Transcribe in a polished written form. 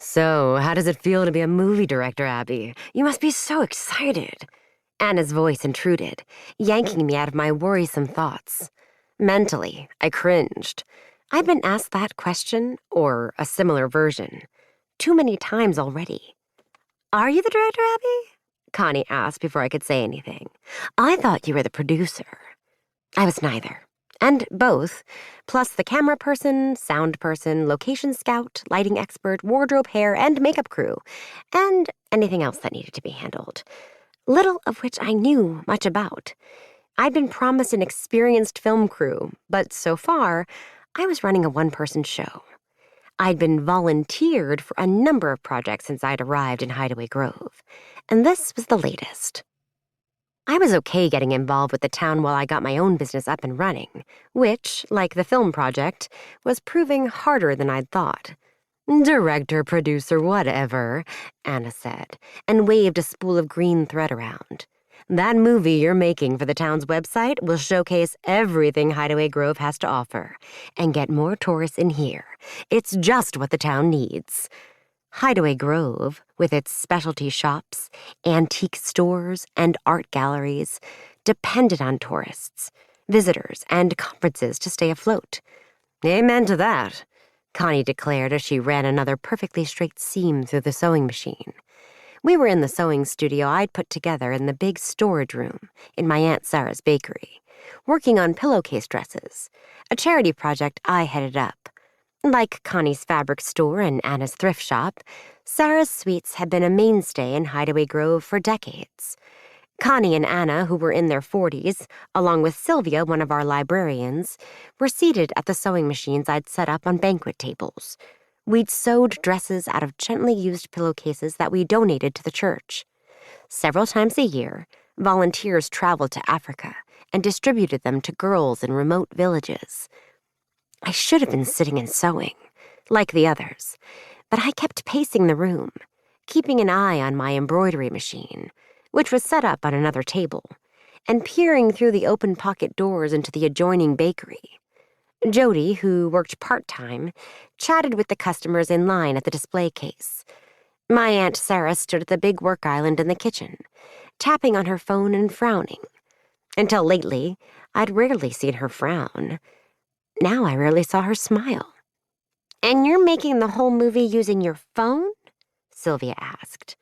So, how does it feel to be a movie director, Abby? You must be so excited. Anna's voice intruded, yanking me out of my worrisome thoughts. Mentally, I cringed. I'd been asked that question, or a similar version, too many times already. Are you the director, Abby? Connie asked before I could say anything. I thought you were the producer. I was neither. And both, plus the camera person, sound person, location scout, lighting expert, wardrobe, hair, and makeup crew, and anything else that needed to be handled. Little of which I knew much about. I'd been promised an experienced film crew, but so far, I was running a one-person show. I'd been volunteered for a number of projects since I'd arrived in Hideaway Grove, and this was the latest. I was okay getting involved with the town while I got my own business up and running, which, like the film project, was proving harder than I'd thought. Director, producer, whatever, Anna said, and waved a spool of green thread around. That movie you're making for the town's website will showcase everything Hideaway Grove has to offer and get more tourists in here. It's just what the town needs. Hideaway Grove, with its specialty shops, antique stores, and art galleries, depended on tourists, visitors, and conferences to stay afloat. Amen to that, Connie declared as she ran another perfectly straight seam through the sewing machine. We were in the sewing studio I'd put together in the big storage room in my Aunt Sarah's bakery, working on pillowcase dresses, a charity project I headed up. Like Connie's fabric store and Anna's thrift shop, Sarah's Sweets had been a mainstay in Hideaway Grove for decades. Connie and Anna, who were in their 40s, along with Sylvia, one of our librarians, were seated at the sewing machines I'd set up on banquet tables. We'd sewed dresses out of gently used pillowcases that we donated to the church. Several times a year, volunteers traveled to Africa and distributed them to girls in remote villages. I should have been sitting and sewing, like the others, but I kept pacing the room, keeping an eye on my embroidery machine, which was set up on another table, and peering through the open pocket doors into the adjoining bakery. Jody, who worked part-time, chatted with the customers in line at the display case. My Aunt Sarah stood at the big work island in the kitchen, tapping on her phone and frowning. Until lately, I'd rarely seen her frown. Now I rarely saw her smile. "And you're making the whole movie using your phone?" Sylvia asked.